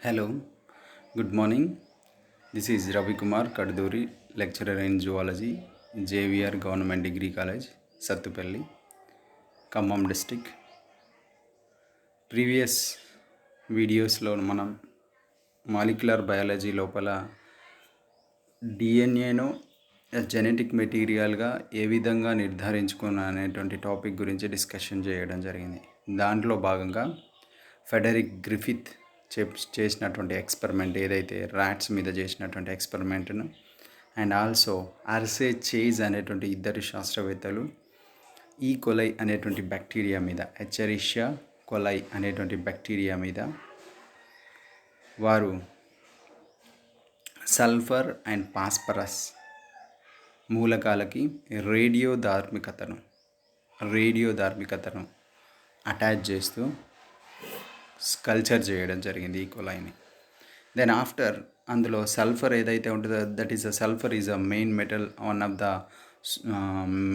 Hello, good morning. This is Ravi Kumar Kaduduri, lecturer in zoology, JVR Government Degree College, Sattupelli, Khammam district. Previous వీడియోస్లో మనం molecular biology లోపల డిఎన్ఏను genetic మెటీరియల్గా ఏ విధంగా నిర్ధారించుకున్న అనేటువంటి topic గురించి discussion చేయడం జరిగింది. దాంట్లో భాగంగా ఫెడరిక్ గ్రిఫిత్ చేసినటువంటి ఎక్స్పెరిమెంట్ ఏదైతే ర్యాట్స్ మీద చేసినటువంటి ఎక్స్పెరిమెంట్ను అండ్ ఆల్సో ఆర్సే చేజ్ అనేటువంటి ఇద్దరు శాస్త్రవేత్తలు ఈ కొలై అనేటువంటి బ్యాక్టీరియా మీద ఎచరిషియా కొలై అనేటువంటి బ్యాక్టీరియా మీద వారు సల్ఫర్ అండ్ పాస్పరస్ మూలకాలకి రేడియోధార్మికతను అటాచ్ చేస్తూ కల్చర్ చేయడం జరిగింది ఈ కొలైని. దెన్ ఆఫ్టర్ అందులో సల్ఫర్ ఏదైతే ఉంటుందో that is sulphur is a main metal, one of the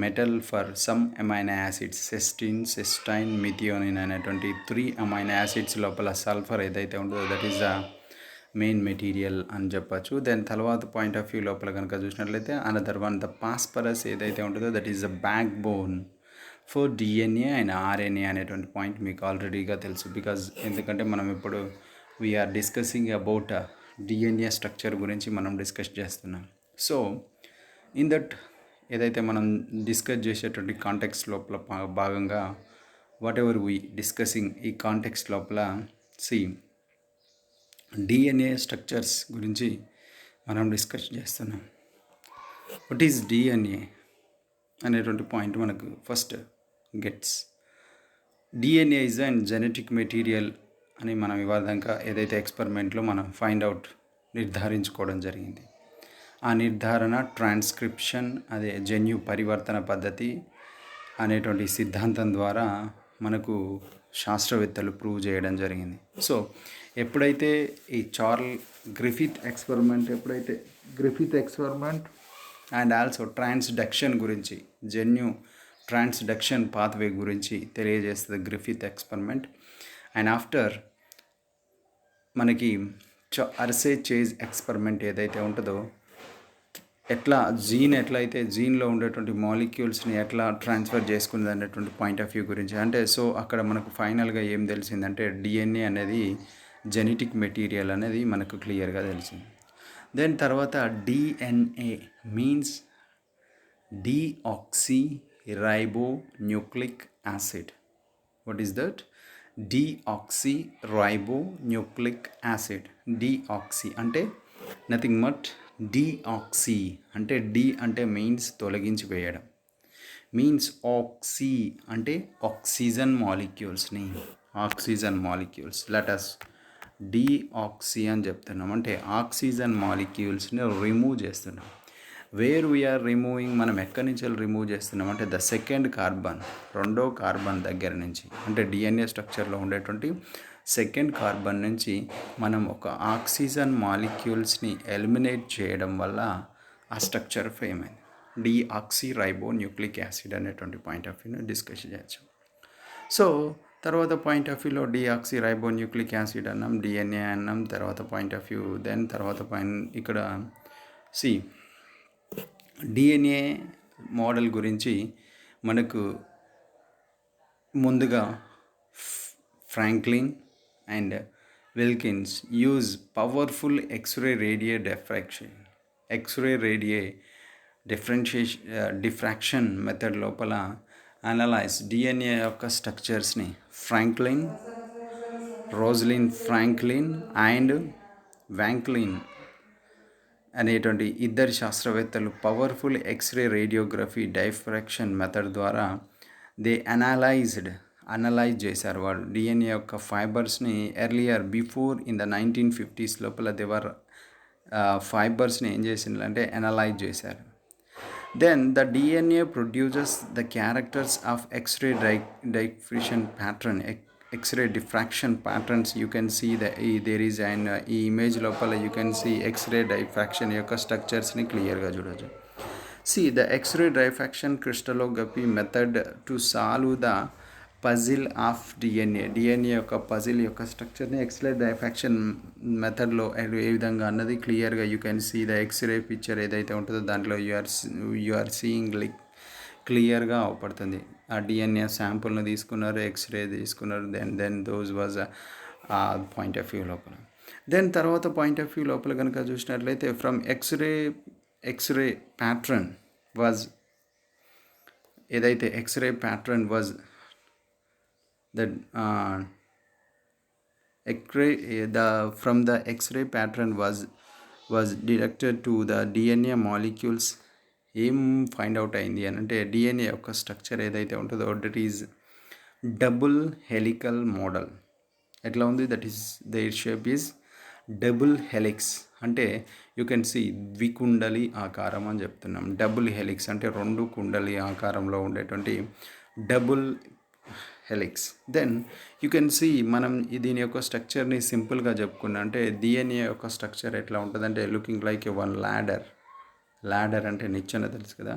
metal for some amino acids, cystine, methionine అనేటువంటి 3 అమైనో యాసిడ్స్ లోపల సల్ఫర్ ఏదైతే ఉంటుందో that is the main material అని చెప్పచ్చు. దెన్ తర్వాత పాయింట్ ఆఫ్ వ్యూ లోపల కనుక చూసినట్లయితే అనదర్ వన్ ద పాస్పరస్ ఏదైతే ఉంటుందో that is the backbone for DNA and RNA అనేటువంటి పాయింట్ మీకు ఆల్రెడీగా తెలుసు. బికాజ్ ఎందుకంటే మనం ఇప్పుడు we're discussing about DNA structure గురించి మనం డిస్కస్ చేస్తున్నాం. సో ఇన్ దట్ ఏదైతే మనం డిస్కస్ చేసేటువంటి కాంటెక్స్ట్ లోపల భాగంగా వాట్ ఎవర్ వీ డిస్కసింగ్ ఈ కాంటెక్స్ట్ లోపల డిఎన్ఏ స్ట్రక్చర్స్ గురించి మనం డిస్కస్ చేస్తున్నాం. వాట్ ఈజ్ డిఎన్ఏ అనేటువంటి పాయింట్ మనకు first gets. DNA is and genetic material అని మనం ఇవాళ ఏదైతే ఎక్స్పెరిమెంట్లో మనం ఫైండ్ అవుట్ నిర్ధారించుకోవడం జరిగింది. ఆ నిర్ధారణ ట్రాన్స్క్రిప్షన్, అదే జన్యు పరివర్తన పద్ధతి అనేటువంటి సిద్ధాంతం ద్వారా మనకు శాస్త్రవేత్తలు ప్రూవ్ చేయడం జరిగింది. సో ఎప్పుడైతే ఈ Griffith experiment and also transduction గురించి, జన్యు ట్రాన్స్డక్షన్ పాత్వే గురించి తెలియజేస్తుంది గ్రిఫిత్ ఎక్స్పెరిమెంట్. అండ్ ఆఫ్టర్ మనకి ఆర్సే చేజ్ ఎక్స్పెరిమెంట్ ఏదైతే ఉంటుందో ఎట్లయితే జీన్లో ఉండేటువంటి మాలిక్యూల్స్ని ఎట్లా ట్రాన్స్ఫర్ చేసుకుంది అనేటువంటి పాయింట్ ఆఫ్ వ్యూ గురించి. అంటే సో అక్కడ మనకు ఫైనల్గా ఏం తెలిసిందంటే డిఎన్ఏ అనేది జెనెటిక్ మెటీరియల్ అనేది మనకు క్లియర్గా తెలిసింది. దెన్ తర్వాత DNA means deoxy ribonucleic acid. What is that? Deoxy acid. Deoxy అంటే నథింగ్ బట్ డిఆక్సీ అంటే డి అంటే మీన్స్ తొలగించి వేయడం, మీన్స్ ఆక్సీ అంటే ఆక్సిజన్ మాలిక్యూల్స్ లెటస్ డిఆక్సీ అని చెప్తున్నాం. అంటే ఆక్సిజన్ మాలిక్యూల్స్ని రిమూవ్ చేస్తున్నాం. వేర్ వీఆర్ రిమూవింగ్, మనం ఎక్కడి నుంచి రిమూవ్ చేస్తున్నాం అంటే ద సెకండ్ కార్బన్, రెండో కార్బన్ దగ్గర నుంచి, అంటే డిఎన్ఏ స్ట్రక్చర్లో ఉండేటువంటి సెకండ్ కార్బన్ నుంచి మనం ఒక ఆక్సిజన్ మాలిక్యూల్స్ని ఎలిమినేట్ చేయడం వల్ల ఆ స్ట్రక్చర్ ఫేమ్ అయింది. డిఆక్సీ రైబోన్యూక్లిక్ యాసిడ్ అనేటువంటి పాయింట్ ఆఫ్ వ్యూని డిస్కస్ చేయొచ్చు. సో తర్వాత పాయింట్ ఆఫ్ వ్యూలో డిఆక్సీ రైబోన్యూక్లిక్ యాసిడ్ అన్నాం, డిఎన్ఏ అన్నాం, తర్వాత పాయింట్ ఆఫ్ వ్యూ. దెన్ తర్వాత ఇక్కడ డిఎన్ఏ మోడల్ గురించి మనకు ముందుగా Franklin and Wilkins use powerful X-ray diffraction method లోపల అనలైజ్ డిఎన్ఏ యొక్క స్ట్రక్చర్స్ని రోజ్లిన్ ఫ్రాంక్లిన్ అండ్ వ్యాంక్లిన్ అనేటువంటి ఇద్దరు శాస్త్రవేత్తలు powerful X-ray radiography diffraction method ద్వారా అనలైజ్ చేశారు. వాళ్ళు డిఎన్ఏ యొక్క ఫైబర్స్ని earlier before in the 1950s లోపల దేవర్ ఫైబర్స్ని ఏం చేసిందంటే అనలైజ్ చేశారు. Then the DNA produces the characters of X-ray diffraction patterns. You can see there is an ఈ ఇమేజ్ లోపల you can see x ray diffraction యొక్క స్ట్రక్చర్స్ని క్లియర్గా చూడవచ్చు. See the X-ray diffraction crystallography method to solve the puzzle of DNA యొక్క puzzle యొక్క స్ట్రక్చర్ని X ray diffraction మెథడ్లో ఏ విధంగా అన్నది క్లియర్గా you can see the X ray picture ఏదైతే ఉంటుందో దాంట్లో యు ఆర్ సీయింగ్ క్లియర్గా అవపడుతుంది. ఆ డిఎన్ఏ శాంపుల్ని తీసుకున్నారు, ఎక్స్రే తీసుకున్నారు, దెన్ దోస్ వాజ్ ఆ పాయింట్ ఆఫ్ వ్యూ లోపల. దెన్ తర్వాత పాయింట్ ఆఫ్ వ్యూ లోపల కనుక చూసినట్లయితే ఫ్రమ్ ఎక్స్రే ప్యాట్రన్ వాజ్ ఏదైతే X ray pattern was that from the X-ray pattern was directed to the DNA molecules. ఏం ఫైండ్ అవుట్ అయింది అని అంటే డిఎన్ఏ యొక్క స్ట్రక్చర్ ఏదైతే ఉంటుందో that is double helical model. ఎట్లా ఉంది? That is there shape is double helix. అంటే యూ కెన్ సీ ద్వికుండలి ఆకారం అని చెప్తున్నాం. డబుల్ హెలిక్స్ అంటే 2 కుండలి ఆకారంలో ఉండేటువంటి double helix. Then you can see మనం దీని యొక్క స్ట్రక్చర్ని సింపుల్గా చెప్పుకున్నా అంటే డిఎన్ఏ యొక్క స్ట్రక్చర్ ఎట్లా ఉంటుందంటే లుకింగ్ లైక్ ఏ వన్ ల్యాడర్ అంటే నిచ్చెన తెలుసు కదా,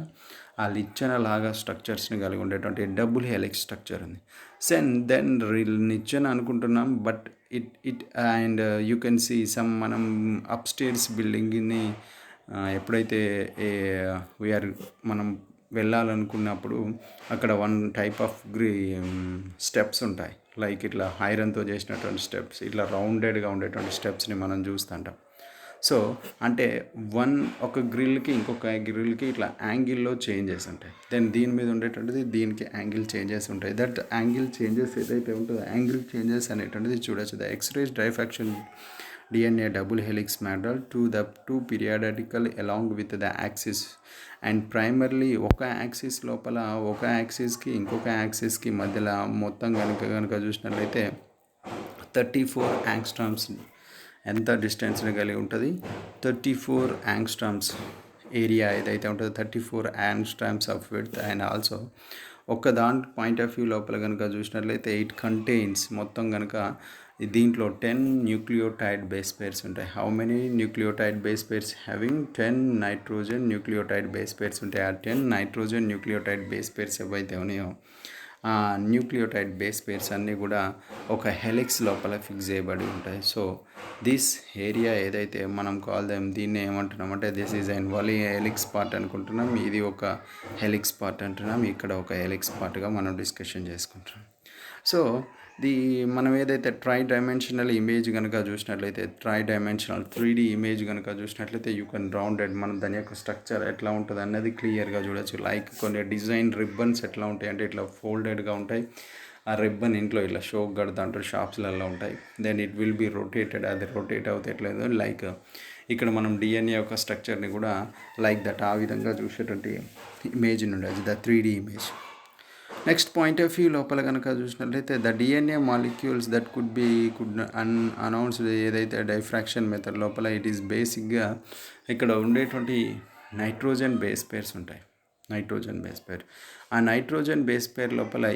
ఆ నిచ్చెన లాగా స్ట్రక్చర్స్ని కలిగి ఉండేటువంటి డబుల్ హెలిక్స్ స్ట్రక్చర్ ఉంది. దెన్ నిచ్చెన అనుకుంటున్నాం, but it and you can see some మనం అప్స్టేర్స్ బిల్డింగ్ని ఎప్పుడైతే మనం వెళ్ళాలనుకున్నప్పుడు అక్కడ 1 టైప్ ఆఫ్ స్టెప్స్ ఉంటాయి, లైక్ ఇట్లా ఐరన్తో చేసినటువంటి స్టెప్స్, ఇట్లా రౌండెడ్గా ఉండేటువంటి స్టెప్స్ని మనం చూస్తుంటాం. సో అంటే ఒక గ్రిల్కి ఇంకొక గ్రిల్కి ఇట్లా యాంగిల్లో చేంజెస్ ఉంటాయి. దెన్ దీని మీద ఉండేటువంటిది దీనికి యాంగిల్ చేంజెస్ ఉంటాయి. దట్ యాంగిల్ చేంజెస్ ఏదైతే ఉంటుందో యాంగిల్ చేంజెస్ అనేటువంటిది చూడొచ్చు. The X-rays diffraction DNA double helix model to the two periodical along with the axis and primarily ఒక యాక్సిస్ లోపల ఒక యాక్సిస్కి ఇంకొక యాక్సిస్కి మధ్యలో మొత్తం కనుక చూసినట్లయితే 34 యాంగ్స్ట్రామ్స్ ఎంత డిస్టెన్స్ని కలిగి ఉంటుంది? 34 యాంగ్స్ట్రామ్స్ ఏరియా ఏదైతే ఉంటుందో 34 angstroms of width. And also ఒక దాని పాయింట్ ఆఫ్ వ్యూ లోపల కనుక చూసినట్లయితే ఇట్ కంటైన్స్ మొత్తం కనుక దీంట్లో 10 న్యూక్లియోటైడ్ బేస్ పేర్స్ ఉంటాయి. How many nucleotide base pairs having 10 nitrogen nucleotide base pairs ఉంటాయి. ఆ 10 నైట్రోజన్ న్యూక్లియోటైడ్ బేస్ పేర్స్ ఏవైతే ఉన్నాయో ఆ న్యూక్లియోటైడ్ బేస్ పేర్స్ అన్నీ కూడా ఒక హెలిక్స్ లోపల ఫిక్స్ చేయబడి ఉంటాయి. సో దిస్ ఏరియా ఏదైతే మనం దీన్ని ఏమంటున్నాం అంటే దిస్ ఈజ్ అండ్ వాలీ హెలిక్స్ పార్ట్ అనుకుంటున్నాం. ఇది ఒక హెలిక్స్ పార్ట్ అంటున్నాం. ఇక్కడ ఒక హెలిక్స్ పార్ట్గా మనం డిస్కషన్ చేసుకుంటున్నాం. సో మనం ఏదైతే ట్రై డైమెన్షనల్ ఇమేజ్ కనుక చూసినట్లయితే 3D ఇమేజ్ కనుక చూసినట్లయితే యూ కెన్ రౌండెడ్ మనం దాని యొక్క స్ట్రక్చర్ ఎట్లా ఉంటుంది అన్నది క్లియర్గా చూడొచ్చు. లైక్ కొన్ని డిజైన్ రిబ్బన్స్ ఎట్లా ఉంటాయి అంటే ఇట్లా ఫోల్డెడ్గా ఉంటాయి. ఆ రిబ్బన్ ఇంట్లో ఇట్లా షోక్ కడతా అంటారు, షాప్స్లలో ఉంటాయి. Then it will be rotated, అది రొటేట్ అవుతే ఎట్లేదు లైక్ ఇక్కడ మనం డిఎన్ఏ యొక్క స్ట్రక్చర్ని కూడా లైక్ దట్ ఆ విధంగా చూసేటువంటి ఇమేజ్ నుండి అది the 3D image. Next point of view లోపల కనుక చూసినట్లయితే the DNA molecules that could announced ఏదైతే డైఫ్రాక్షన్ మెథడ్ లోపల ఇట్ ఈస్ బేసిక్గా ఇక్కడ ఉండేటువంటి నైట్రోజన్ బేస్ పేర్స్ ఉంటాయి. నైట్రోజన్ బేస్ పేర్, ఆ నైట్రోజన్ బేస్ పేర్ లోపల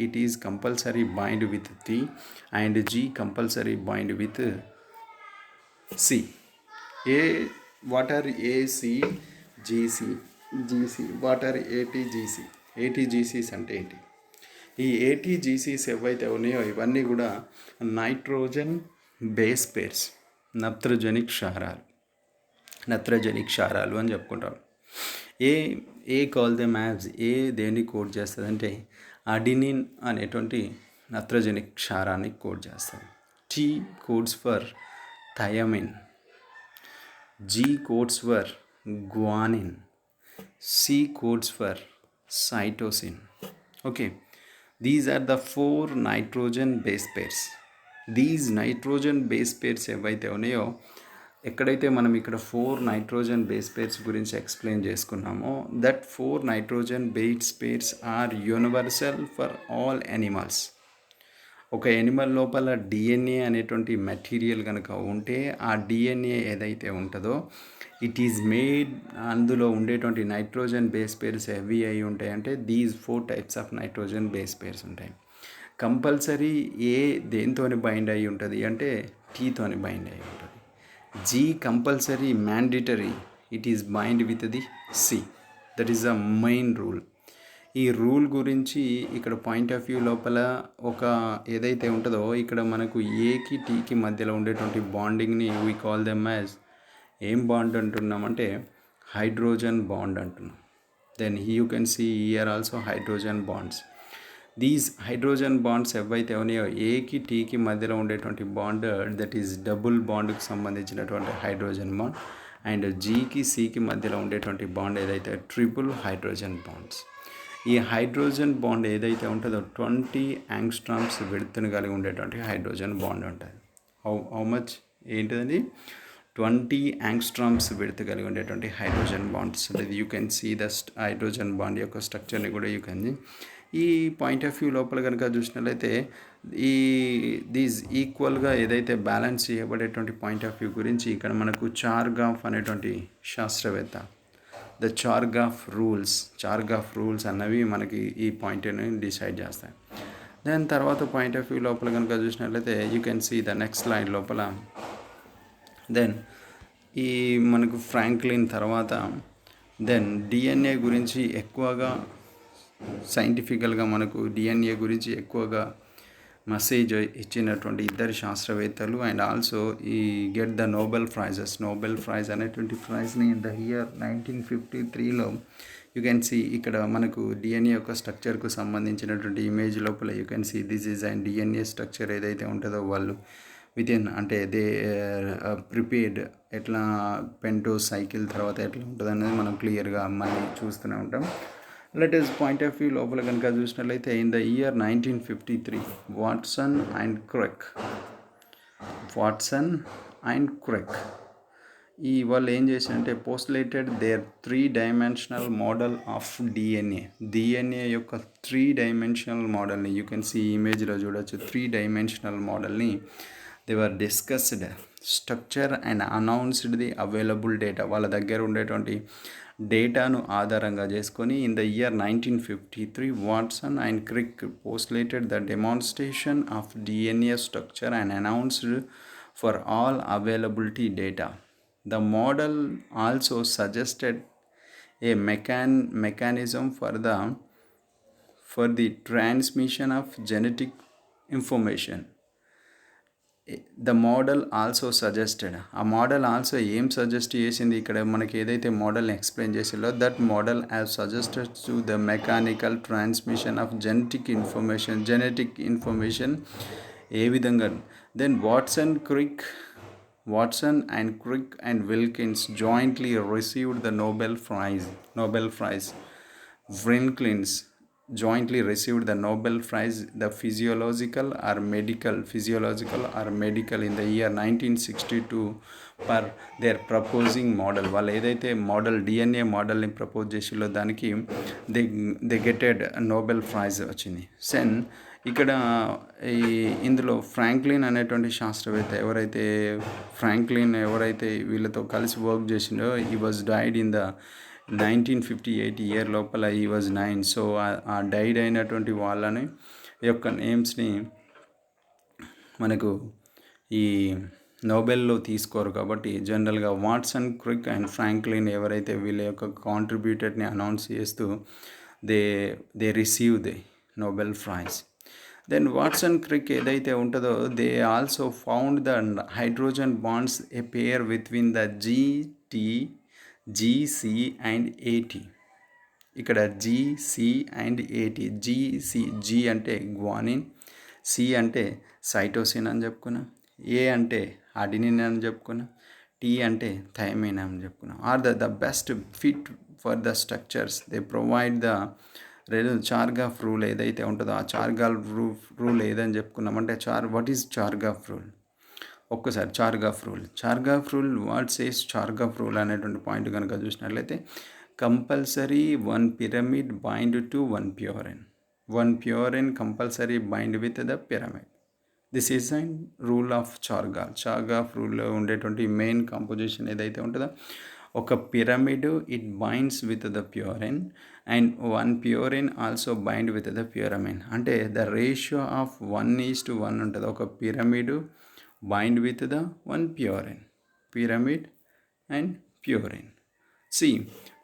it is compulsory bind with T and G compulsory bind with C. What are AC GC what are ATGC. ATGCs అంటే ఏంటి? ఈ ATGCs ఏవైతే ఉన్నాయో ఇవన్నీ కూడా నైట్రోజన్ బేస్ పేర్స్, నత్రజనిక్ క్షారాలు అని చెప్పుకుంటారు. ఏ కాల్ దెమ్ యాజ్ దేన్ని కోడ్ చేస్తుంది అంటే అడినిన్ అనేటువంటి నత్రజనిక్ క్షారాన్ని కోడ్ చేస్తుంది. T codes for thymine, G codes for guanine, C codes for cytosine. Okay, these are the 4 nitrogen base pairs. These nitrogen base pairs ఏవైతే ఉన్నాయో ఎక్కడైతే మనం ఇక్కడ 4 నైట్రోజన్ బేస్ పేర్స్ గురించి ఎక్స్ప్లెయిన్ చేసుకున్నామో that 4 nitrogen base pairs are universal for all animals. ఒక animal లోపల DNA అనేటువంటి మెటీరియల్ కనుక ఉంటే ఆ డిఎన్ఏ ఏదైతే ఉంటుందో ఇట్ ఈజ్ మేడ్, అందులో ఉండేటువంటి నైట్రోజన్ బేస్ పేర్స్ హెవీ అయి ఉంటాయి. అంటే these 4 types of nitrogen base pairs ఉంటాయి. కంపల్సరీ దేనితోని బైండ్ అయి ఉంటుంది అంటే టీతోని బైండ్ అయి ఉంటుంది. G compulsory mandatory, it is bind with the C. That is the main rule. ఈ రూల్ గురించి ఇక్కడ పాయింట్ ఆఫ్ వ్యూ లోపల ఒక ఏదైతే ఉంటుందో ఇక్కడ మనకు ఏకి టీకి మధ్యలో ఉండేటువంటి బాండింగ్ని వీ కాల్ దెమ్ యాజ్ ఏం బాండ్ అంటున్నామంటే హైడ్రోజన్ బాండ్ అంటున్నాం. Then you can see here also hydrogen bonds. These hydrogen bonds ఏవైతే ఉన్నాయో ఏకి టీకి మధ్యలో ఉండేటువంటి బాండ్ దట్ ఈస్ డబుల్ బాండ్కి సంబంధించినటువంటి హైడ్రోజన్ బాండ్, అండ్ జీకి సికి మధ్యలో ఉండేటువంటి బాండ్ ఏదైతే ట్రిపుల్ హైడ్రోజన్ బాండ్స్. ఈ హైడ్రోజన్ బాండ్ ఏదైతే ఉంటుందో 20 యాంగ్స్ట్రామ్స్ విడ్త్ని కలిగి ఉండేటువంటి హైడ్రోజన్ బాండ్ ఉంటుంది. హౌ మచ్ ఏంటిది 20 యాంగ్స్ట్రామ్స్ విడ్త్ కలిగి ఉండేటువంటి hydrogen bonds. You can see the hydrogen bond యొక్క స్ట్రక్చర్ని కూడా యూ కెన్. ఈ పాయింట్ ఆఫ్ వ్యూ లోపల కనుక చూసినట్లయితే ఈ దీస్ ఈక్వల్గా ఏదైతే బ్యాలెన్స్ చేయబడేటువంటి పాయింట్ ఆఫ్ వ్యూ గురించి ఇక్కడ మనకు చార్గాఫ్ అనేటువంటి శాస్త్రవేత్త ద చార్గాఫ్ రూల్స్ అన్నవి మనకి ఈ పాయింట్ని డిసైడ్ చేస్తాయి. దాని తర్వాత పాయింట్ ఆఫ్ వ్యూ లోపల కనుక చూసినట్లయితే you can see the next line లోపల. దెన్ ఈ మనకు ఫ్రాంక్లిన్ తర్వాత దెన్ డిఎన్ఏ గురించి ఎక్కువగా సైంటిఫికల్గా మనకు డిఎన్ఏ గురించి ఎక్కువగా మెసేజ్ ఇచ్చినటువంటి ఇద్దరు శాస్త్రవేత్తలు, అండ్ ఆల్సో ఈ గెట్ ద నోబెల్ ప్రైజ్ అనేటువంటి ప్రైజ్ని ఇన్ ద ఇయర్ 1953లో యూ కెన్ సీ. ఇక్కడ మనకు డిఎన్ఏ యొక్క స్ట్రక్చర్కు సంబంధించినటువంటి ఇమేజ్ లోపల you can see this is and DNA structure ఏదైతే ఉంటుందో వాళ్ళు వితిన్ అంటే దే ప్రిపేర్డ్ ఎట్లా పెంటో సైకిల్ తర్వాత ఎట్లా ఉంటుంది అనేది మనం క్లియర్గా మళ్ళీ చూస్తూనే ఉంటాం. లెటెస్ట్ పాయింట్ ఆఫ్ వ్యూ లోపల కనుక చూసినట్లయితే in the year 1953 Watson and Crick ఈ వాళ్ళు ఏం చేశారంటే postulated their 3-dimensional model of DNA యొక్క 3-dimensional మోడల్ని యూ కెన్ సీ ఇమేజ్లో చూడొచ్చు. 3-dimensional మోడల్ని they were discussed structure and announced the available data. వాళ్ళ దగ్గర ఉండేటువంటి డేటాను ఆధారంగా చేసుకొని in the year 1953 Watson and Crick postulated the demonstration of DNA structure and announced for all availability data. The model also suggested a mechanism for the transmission of genetic information. The model also suggested, ఆ model also ఏం suggest చేసింది ఇక్కడ మనకి ఏదైతే మోడల్ని explain చేసిందో that model have suggested to the mechanical transmission of genetic information ఏ విధంగా. Then Watson and Crick and Wilkins jointly received the Nobel Prize. Wilkins jointly received the Nobel Prize, the physiological or medical in the year 1962 for their proposing model. వాళ్ళు ఏదైతే model DNA మోడల్ని propose చేసిలో దానికి they gated Nobel prize వచ్చింది. ఇక్కడ ఇందులో Franklin అనేటువంటి శాస్త్రవేత్త ఎవరైతే వీళ్ళతో కలిసి వర్క్ చేసిండో ఈ was died in the 1958 year లోపల ఈ వాజ్ 9. సో ఆ డైడ్ అయినటువంటి వాళ్ళని యొక్క నేమ్స్ని మనకు ఈ నోబెల్లో తీసుకోరు కాబట్టి జనరల్గా వాట్సన్, క్రిక్ అండ్ ఫ్రాంక్లిన్ ఎవరైతే వీళ్ళ యొక్క కాంట్రిబ్యూటెడ్ని అనౌన్స్ చేస్తూ they receive the Nobel prize. Then Watson, Crick ఏదైతే ఉంటుందో they also found the hydrogen bonds A pair between the GC and AT. ఇక్కడ జీసీ అండ్ ఏటీ, జీ అంటే గ్వానిన్, సి అంటే సైటోసిన్ అని చెప్పుకున్నాం, ఏ అంటే అడినిన్ అని చెప్పుకున్నాం, టీ అంటే థైమిన్ అని చెప్పుకున్నాం. Are the best fit for the structures they provide the Chargaff rule ఏదైతే ఉంటుందో ఆ చార్గాఫ్ రూల్ ఏదని చెప్పుకున్నామంటే వాట్ ఈజ్ చార్గాఫ్ రూల్? ఒక్కసారి Chargaff rule what says Chargaff rule అనేటువంటి పాయింట్ కనుక చూసినట్లయితే compulsory 1 pyramid bind to 1 purine. 1 purine compulsory bind with the pyramid. This is and rule of Chargaff రూల్లో ఉండేటువంటి మెయిన్ కంపోజిషన్ ఏదైతే ఉంటుందో ఒక pyramid it binds with the purine and 1 purine also bind with the pyrimidine. అంటే the ratio of 1:1 ఉంటుంది. ఒక pyramid bind with the 1 purine, pyramid and purine. See,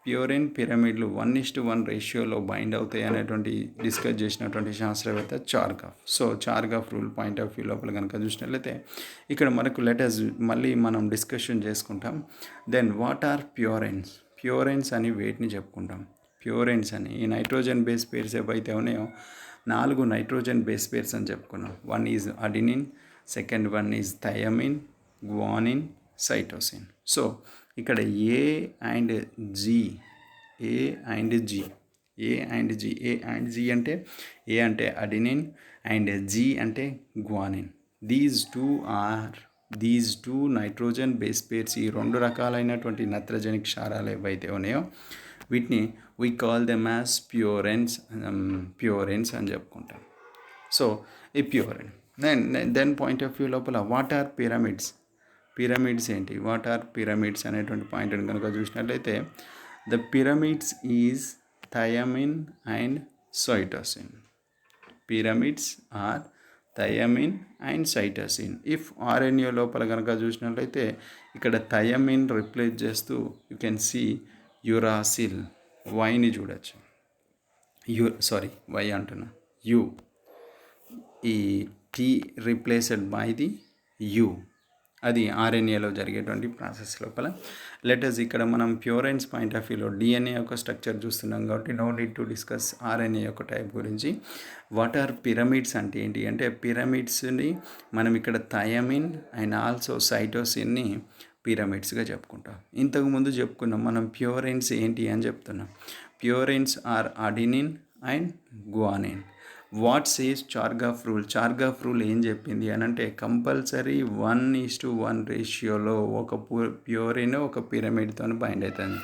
purine పిరమిడ్లు 1:1 రేషియోలో బైండ్ అవుతాయి అనేటువంటి డిస్కస్ చేసినటువంటి శాస్త్రవేత్త Chargaff. So Chargaff rule point of view లోపల కనుక చూసినట్లయితే ఇక్కడ మనకు లెటర్స్ మళ్ళీ మనం డిస్కషన్ చేసుకుంటాం. Then what are purines? Purines అని వేటిని చెప్పుకుంటాం? ప్యూరెన్స్ అని ఈ నైట్రోజన్ బేస్ పేర్స్ ఏవైతే ఉన్నాయో 4 నైట్రోజన్ బేస్ పేర్స్ అని చెప్పుకున్నాం. One is adenine, second one is thiamine, guanine, cytosine. So ఇక్కడ ఏ అండ్ జీ అంటే ఏ అంటే అడినిన్ అండ్ జీ అంటే guanine. These two nitrogen base pairs, ఈ 2 రకాలైనటువంటి నత్రజని క్షారాలు ఏవైతే ఉన్నాయో వీటిని వీ కాల్ దెమ్ యాజ్ ప్యూరెన్స్ అని చెప్పుకుంటాం. సో ఈ ప్యూరెన్ దెన్ పాయింట్ ఆఫ్ వ్యూ లోపల వాట్ ఆర్ పిరమిడ్స్? పిరమిడ్స్ ఏంటి? వాట్ ఆర్ పిరమిడ్స్ అనేటువంటి పాయింట్ని కనుక చూసినట్లయితే the pyramids is thiamine and cytosine. Pyramids are thymine and cytosine. If RNA లోపల కనుక చూసినట్లయితే ఇక్కడ థయామిన్ రిప్లేస్ చేస్తూ యూ కెన్ సీ యురాసిల్, వైని చూడొచ్చు. వై అంటున్నా, యు, ఈ T replaced by the U, అది ఆర్ఎన్ఏలో జరిగేటువంటి ప్రాసెస్ లోపల. లెటర్స్ ఇక్కడ మనం ప్యూరెన్స్ పాయింట్ ఆఫ్ వ్యూలో డిఎన్ఏ యొక్క స్ట్రక్చర్ చూస్తున్నాం కాబట్టి no need to discuss RNA యొక్క టైప్ గురించి. వాట్ ఆర్ పిరమిడ్స్ అంటే ఏంటి అంటే పిరమిడ్స్ని మనం ఇక్కడ థయామిన్ అండ్ ఆల్సో సైటోసిన్ని పిరమిడ్స్గా చెప్పుకుంటాం. ఇంతకుముందు చెప్పుకున్నాం మనం ప్యూరెన్స్ ఏంటి అని చెప్తున్నాం. Purines are adenine and guanine. What says Chargaff rule? Chargaff rule ఏం చెప్పింది అని అంటే కంపల్సరీ 1:1 రేషియోలో ఒక ప్యూరిన్ ఒక పిరమిడ్తో బైండ్ అవుతుంది.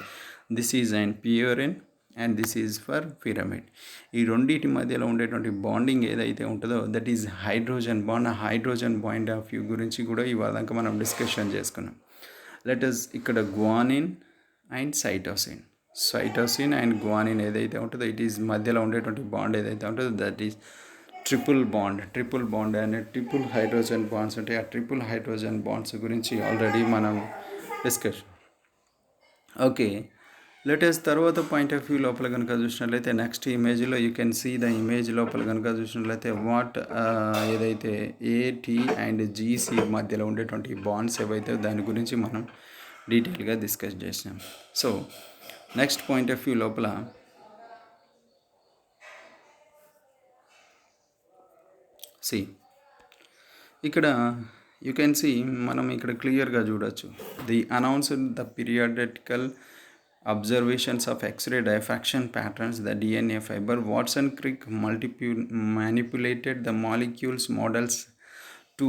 This is and purine and this is for pyramid. ఈ రెండింటి మధ్యలో ఉండేటువంటి బాండింగ్ ఏదైతే ఉంటుందో దట్ ఈజ్ హైడ్రోజన్ బాండ్. ఆ హైడ్రోజన్ బాండ్ ఆఫ్ వ్యూ గురించి కూడా ఇవాళ దాకా మనం డిస్కషన్ చేసుకున్నాం. లెటర్స్ ఇక్కడ guanine and cytosine and guanine ఏదైతే ఉంటుందో ఇట్ ఈజ్ మధ్యలో ఉండేటువంటి బాండ్ ఏదైతే ఉంటుందో దట్ ఈజ్ ట్రిపుల్ బాండ్ అనే ట్రిపుల్ హైడ్రోజన్ బాండ్స్ ఉంటాయి. ఆ ట్రిపుల్ హైడ్రోజన్ బాండ్స్ గురించి ఆల్రెడీ మనం డిస్కషన్. ఓకే, లెటెస్ట్ తర్వాత పాయింట్ ఆఫ్ వ్యూ లోపల కనుక చూసినట్లయితే నెక్స్ట్ ఇమేజ్లో you can see the image లోపల కనుక చూసినట్లయితే వాట్ ఏదైతే ఏటీ అండ్ జీసీ మధ్యలో ఉండేటువంటి బాండ్స్ ఏవైతే దాని గురించి మనం డీటెయిల్గా డిస్కస్ చేసినాం. So next point of view లోపల ఇక్కడ యూ కెన్ సీ మనం ఇక్కడ క్లియర్గా చూడొచ్చు. The announced the periodical observations of X-ray diffraction patterns, the DNA fiber. Watson-Crick manipulated the molecules models to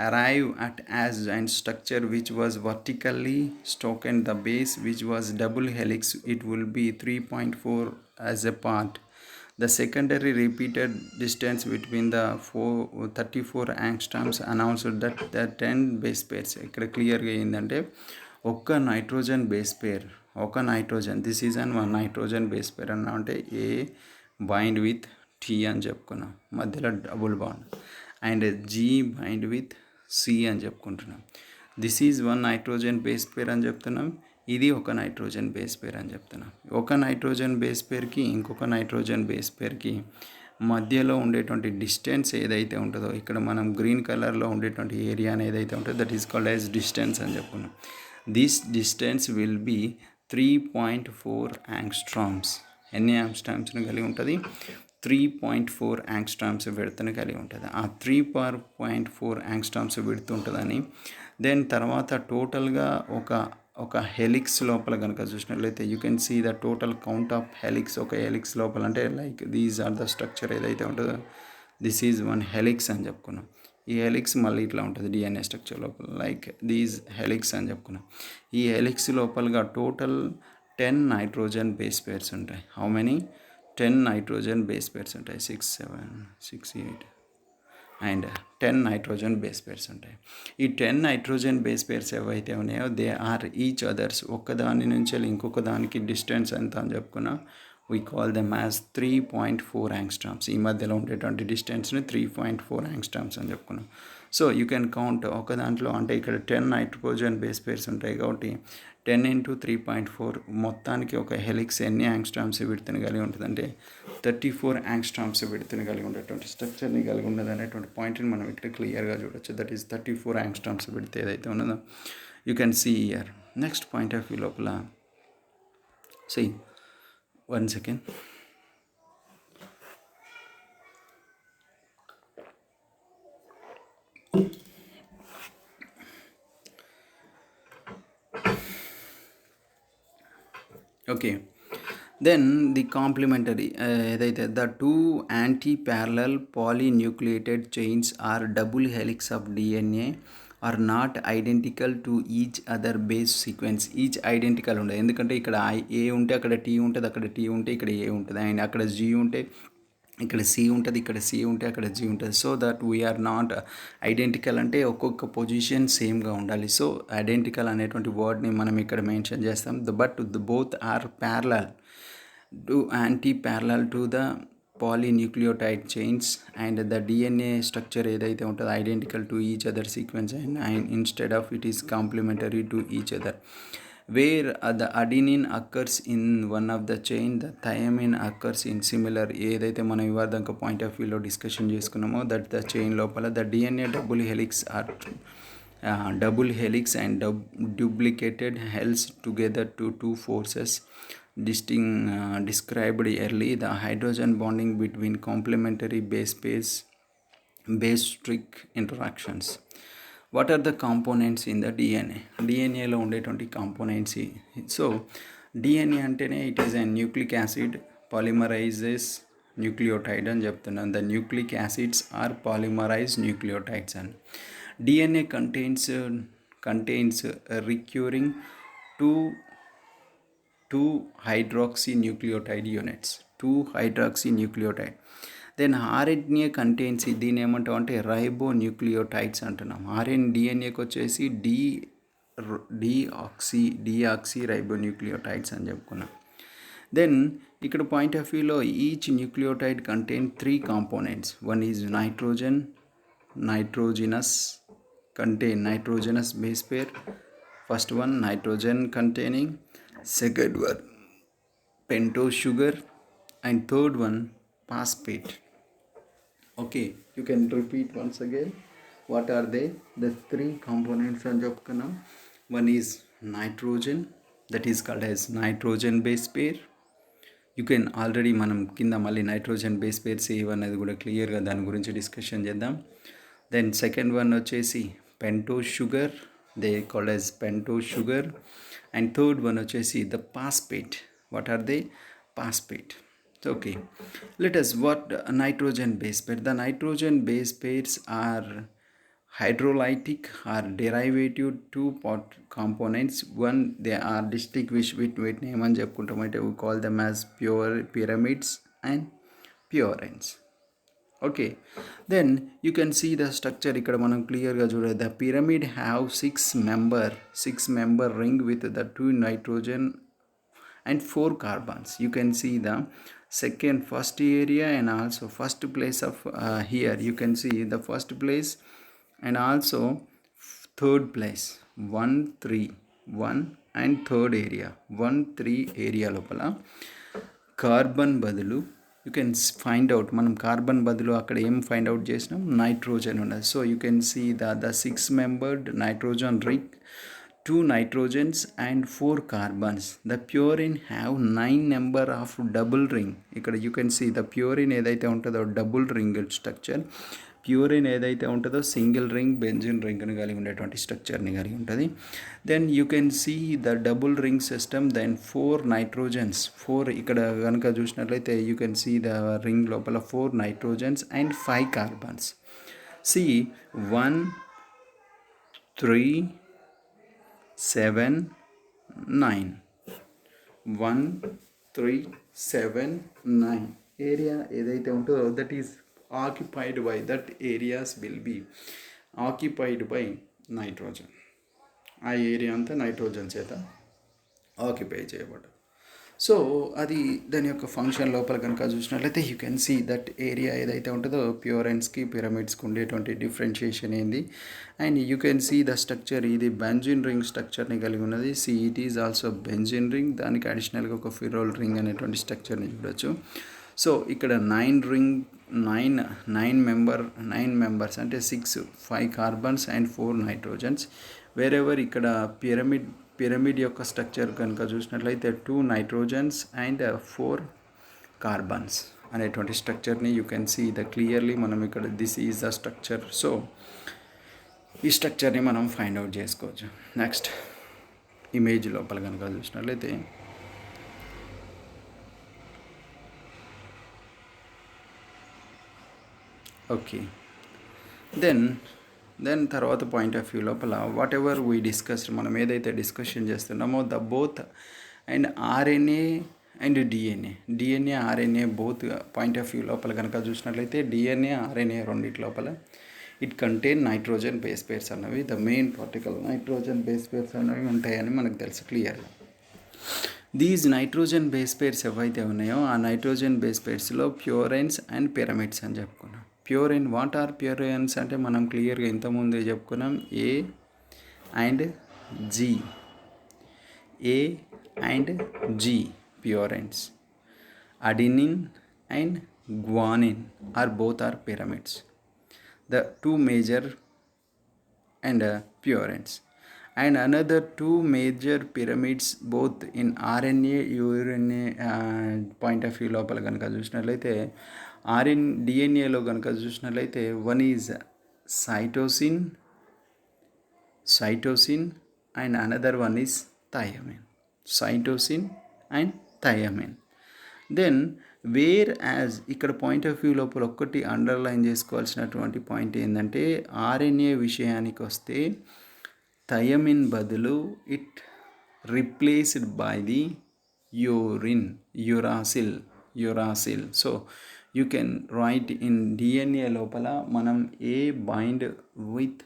arrive at as and structure which was vertically stoken. The base which was double helix, it will be 3.4 as a part. The secondary repeated distance between the 34 angstroms announced that the 10 base pairs. ఇక్కడ క్లియర్గా ఏంటంటే ఒక్క nitrogen base pair, this is an one nitrogen base pair అన్నా అంటే A bind with T అని చెప్పుకున్నాం, మధ్యలో double bond, and G bind with C అని చెప్పుకుంటున్నాం. This is one nitrogen base pair అని చెప్తున్నాం, ఇది ఒక నైట్రోజన్ బేస్ పేర్ అని చెప్తున్నాం. ఒక నైట్రోజన్ బేస్ పేర్కి ఇంకొక నైట్రోజన్ బేస్ పేర్కి మధ్యలో ఉండేటువంటి డిస్టెన్స్ ఏదైతే ఉంటుందో ఇక్కడ మనం గ్రీన్ కలర్లో ఉండేటువంటి ఏరియా ఏదైతే ఉంటుందో that is called as distance అని చెప్పుకున్నాం. This distance will be 3.4 angstroms. ఎన్ని యాంగ్స్ట్రామ్స్ని కలిగి ఉంటుంది? 3.4 యాంగ్స్ట్రామ్స్ విడతను కలిగి ఉంటుంది. ఆ 3.4 యాంగ్స్ట్రామ్స్ విడుతూ ఉంటుందని దెన్ తర్వాత టోటల్గా ఒక హెలిక్స్ లోపల కనుక చూసినట్లయితే you can see the total count of helix. ఒక హెలిక్స్ లోపల అంటే like these are the structure ఏదైతే ఉంటుందో దిస్ ఈజ్ వన్ హెలిక్స్ అని చెప్పుకున్నాం. ఈ హెలిక్స్ మళ్ళీ ఇట్లా ఉంటుంది డిఎన్ఏ స్ట్రక్చర్ లోపల లైక్ దీస్ హెలిక్స్ అని చెప్పుకున్నాం. ఈ హెలిక్స్ లోపలగా టోటల్ 10 నైట్రోజన్ బేస్ పేర్స్ ఉంటాయి. How many? 10 nitrogen base pairs ఉంటాయి. 6, 7, 6, 8 అండ్ 10 నైట్రోజన్ బేస్ పేర్స్ ఉంటాయి. ఈ 10 నైట్రోజన్ బేస్ పేర్స్ ఏవైతే ఉన్నాయో దే ఆర్ ఈచ్ అదర్స్. ఒక్కదాని నుంచి ఇంకొక దానికి డిస్టెన్స్ ఎంత అని చెప్పుకున్నా we call them as 3.4 angstroms. ఈ మధ్యలో ఉండేటువంటి డిస్టెన్స్ని 3.4 angstroms అని చెప్పుకున్నాం. సో యూ కెన్ కౌంట్ ఒక దాంట్లో అంటే ఇక్కడ 10 నైట్రోజన్ బేస్ పేర్స్ ఉంటాయి కాబట్టి 10 × 3.4 మొత్తానికి ఒక హెలిక్స్ ఎన్ని యాంగ్స్ట్రామ్స్ విడ్త్ని కలిగి ఉంటుందంటే 34 యాంగ్స్ట్రామ్స్ విడ్త్ని కలిగి ఉండేటువంటి స్ట్రక్చర్ని కలిగి ఉన్నది అనేటువంటి పాయింట్ని మనం ఇక్కడ క్లియర్గా చూడొచ్చు. దట్ ఈస్ 34 యాంగ్స్ట్రామ్స్ విడ్త్ ఏదైతే ఉన్నదో you can see year. Next point of view లోపల see 1 second. Okay, then the complementary ఏదైతే the two anti parallel polynucleotide chains or double helix of DNA are not identical to each other base sequence. Each identical ఉండదు, ఎందుకంటే ఇక్కడ ఏ ఉంటే అక్కడ tea ఉంటుంది, అక్కడ tea ఉంటే ఇక్కడ ఏ ఉంటుంది, అండ్ అక్కడ జీ ఉంటే ఇక్కడ సి ఉంటుంది, ఇక్కడ సి ఉంటే అక్కడ జీ ఉంటుంది. So that we're not identical అంటే ఒక్కొక్క పొజిషన్ సేమ్గా ఉండాలి. సో ఐడెంటికల్ అనేటువంటి వర్డ్ని మనం ఇక్కడ మెన్షన్ చేస్తాం. But both are parallel to antiparallel to the polynucleotide chains, and the DNA structure ఏదైతే ఉంటుందో identical to each other sequence and instead of it is complementary to each other. Where the adenine occurs in one of the chain, the thymine occurs in similar. ఏదైతే మనం ఇవాళ point of వ్యూలో discussion చేసుకున్నామో that the chain లోపల the DNA double helix are double helix and duplicated helix together to two forces described early. The hydrogen bonding between complementary base trick interactions. What are the components in the DNA? DNA లో ఉండేటువంటి components. So DNA అంటేనే it is a nucleic acid polymerizes nucleotide అని చెప్తున్నాను. The nucleic acids are polymerized nucleotides and DNA contains recurring two hydroxynucleotide units. Then RNA contains దీని ఏమంటాం అంటే రైబోన్యూక్లియోటైడ్స్ అంటున్నాం. DNAకి వచ్చేసి డిఆక్సీ రైబోన్యూక్లియోటైడ్స్ అని చెప్పుకున్నాం. దెన్ ఇక్కడ పాయింట్ ఆఫ్ వ్యూలో each nucleotide contain 3 components. One is contain nitrogenous base pair. First one nitrogen containing, second one pentose sugar, and third one phosphate. Okay, you can repeat once again. What are they? The 3 components అని చెప్పుకున్నాం. One is nitrogen, that is called as nitrogen base pair. You can already మనం కింద మళ్ళీ nitrogen base pairs ఏవనేది కూడా క్లియర్గా దాని గురించి discussion చేద్దాం. దెన్ సెకండ్ వన్ వచ్చేసి pentose sugar, they called as pentose sugar, and third one వచ్చేసి the phosphate. What are they? Phosphate. Okay, let us what nitrogen base pair. The nitrogen base pairs are hydrolytic or derivative 2 components. One, they are distinguished with name అని చెప్పుకుంటామంటే we call them as pyramids and purines. Okay, then you can see the structure ఇక్కడ మనం క్లియర్గా చూడాలి. The pyramid have 6 member ring with the 2 nitrogen and 4 carbons. You can see the first area and also first place of here you can see the first place and also third place 1 3 1 and third area 1 3 area లోపల carbon బదులు you can find out మనం carbon బదులు అక్కడ ఏం find out చేసినాం, nitrogen ఉన్నది. So you can see the 6 membered nitrogen ring, 2 nitrogens and 4 carbons. The purine have 9 number of double ring. ఇక్కడ you can see the purine ఏదైతే ఉంటుందో double ring structure, purine ఏదైతే ఉంటుందో సింగిల్ రింగ్ బెంజిన్ రింగ్ని కలిగి ఉండేటువంటి స్ట్రక్చర్ని కలిగి ఉంటుంది. Then you can see the double ring system. Then 4 nitrogens, 4 ఇక్కడ కనుక చూసినట్లయితే you can see the ring లోపల 4 nitrogens and 5 carbons. See 1 3 7 9 1 3 7 9 area ఏదైతే ఉంటుందో that is occupied by that areas will be occupied by nitrogen. ఆ area అంతా nitrogen చేత occupy చేయబడ్డది. సో అది దాని యొక్క ఫంక్షన్ లోపల కనుక చూసినట్లయితే you can see that area ఏదైతే ఉంటుందో ప్యూరెన్స్కి పిరమిడ్స్కి ఉండేటువంటి డిఫరెన్షియేషన్ ఏంది. And you can see the structure, ఇది బెంజిన్ రింగ్ స్ట్రక్చర్ని కలిగి ఉన్నది. See it is also benzene ring, దానికి అడిషనల్గా ఒక ఫిరోల్ రింగ్ అనేటువంటి స్ట్రక్చర్ని చూడొచ్చు. సో ఇక్కడ 9 మెంబర్స్ అంటే 5 కార్బన్స్ అండ్ 4 నైట్రోజన్స్. వేరెవర్ ఇక్కడ పిరమిడ్ యొక్క స్ట్రక్చర్ కనుక చూసినట్లయితే 2 నైట్రోజన్స్ అండ్ 4 కార్బన్స్ అనేటువంటి స్ట్రక్చర్ని you can see the clearly. మనం ఇక్కడ this is the structure. So ఈ స్ట్రక్చర్ని మనం ఫైండ్ అవుట్ చేసుకోవచ్చు. నెక్స్ట్ ఇమేజ్ లోపల కనుక చూసినట్లయితే ఓకే, దెన్ తర్వాత పాయింట్ ఆఫ్ వ్యూ లోపల వాట్ ఎవర్ వీ డిస్కస్డ్, మనం ఏదైతే డిస్కషన్ చేస్తున్నామో the both and RNA and DNA RNA both point of view లోపల కనుక చూసినట్లయితే డిఎన్ఏ ఆర్ఎన్ఏ రెండింటి లోపల it contain nitrogen base pairs అన్నవి, the main particle nitrogen base pairs అన్నవి ఉంటాయని మనకు తెలుసు క్లియర్గా. దీస్ నైట్రోజన్ బేస్ పేర్స్ ఏవైతే ఉన్నాయో ఆ నైట్రోజన్ బేస్ పేర్స్లో ప్యూరెన్స్ అండ్ పిరమిడ్స్ అని చెప్పుకున్నాం. ప్యూరెన్, వాట్ ఆర్ ప్యూరెన్స్ అంటే మనం క్లియర్గా ఇంతకుముందే చెప్పుకున్నాం, A and G purines. Adenine and guanine both are pyramids, the two major and purines. And another 2 major pyramids both in RNA URNA point of view లోపల కనుక చూసినట్లయితే డిఎన్ఏలో కనుక చూసినట్లయితే one is cytosine and another one is thymine. Then whereas ఇక్కడ point of view లోపల ఒక్కటి underline చేసుకోవాల్సినటువంటి పాయింట్ ఏంటంటే ఆర్ఎన్ఏ విషయానికి వస్తే థైయమిన్ బదులు it replaced by the uracil. So you can write in DNA లోపల మనం A bind with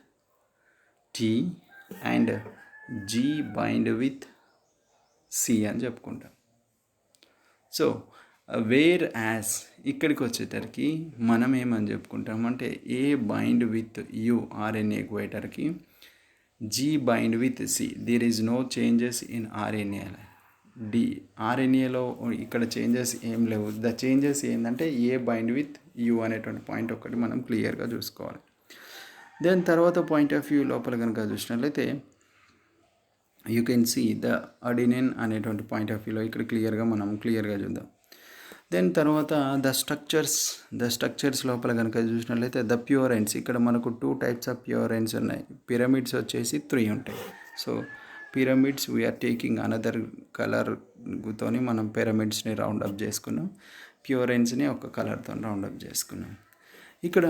T and G bind with C అని చెప్పుకుంటాం. సో వేర్ యాజ్ ఇక్కడికి వచ్చేసరికి మనం ఏమని చెప్పుకుంటామంటే A bind with U RNA పోయేటరికి, G bind with C. There is no changes in RNA. ఆర్ఎన్ఏలో ఇక్కడ చేంజెస్ ఏం లేవు. ద చేంజెస్ ఏంటంటే ఏ బైండ్ విత్ యు అనేటువంటి పాయింట్ ఒకటి మనం క్లియర్గా చూసుకోవాలి. దెన్ తర్వాత పాయింట్ ఆఫ్ వ్యూ లోపల కనుక చూసినట్లయితే you can see the adenine అనేటువంటి పాయింట్ ఆఫ్ వ్యూలో ఇక్కడ మనం క్లియర్గా చూద్దాం. దెన్ తర్వాత ద స్ట్రక్చర్స్ లోపల కనుక చూసినట్లయితే ద ప్యూరెన్స్, ఇక్కడ మనకు 2 టైప్స్ ఆఫ్ ప్యూరెన్స్ ఉన్నాయి. పిరమిడ్స్ వచ్చేసి 3 ఉంటాయి. So pyrimidines we are taking another కలర్తోని మనం పిరమిడ్స్ని రౌండప్ చేసుకున్నాం, ప్యూరెన్స్ని ఒక కలర్తో రౌండప్ చేసుకున్నాం. ఇక్కడ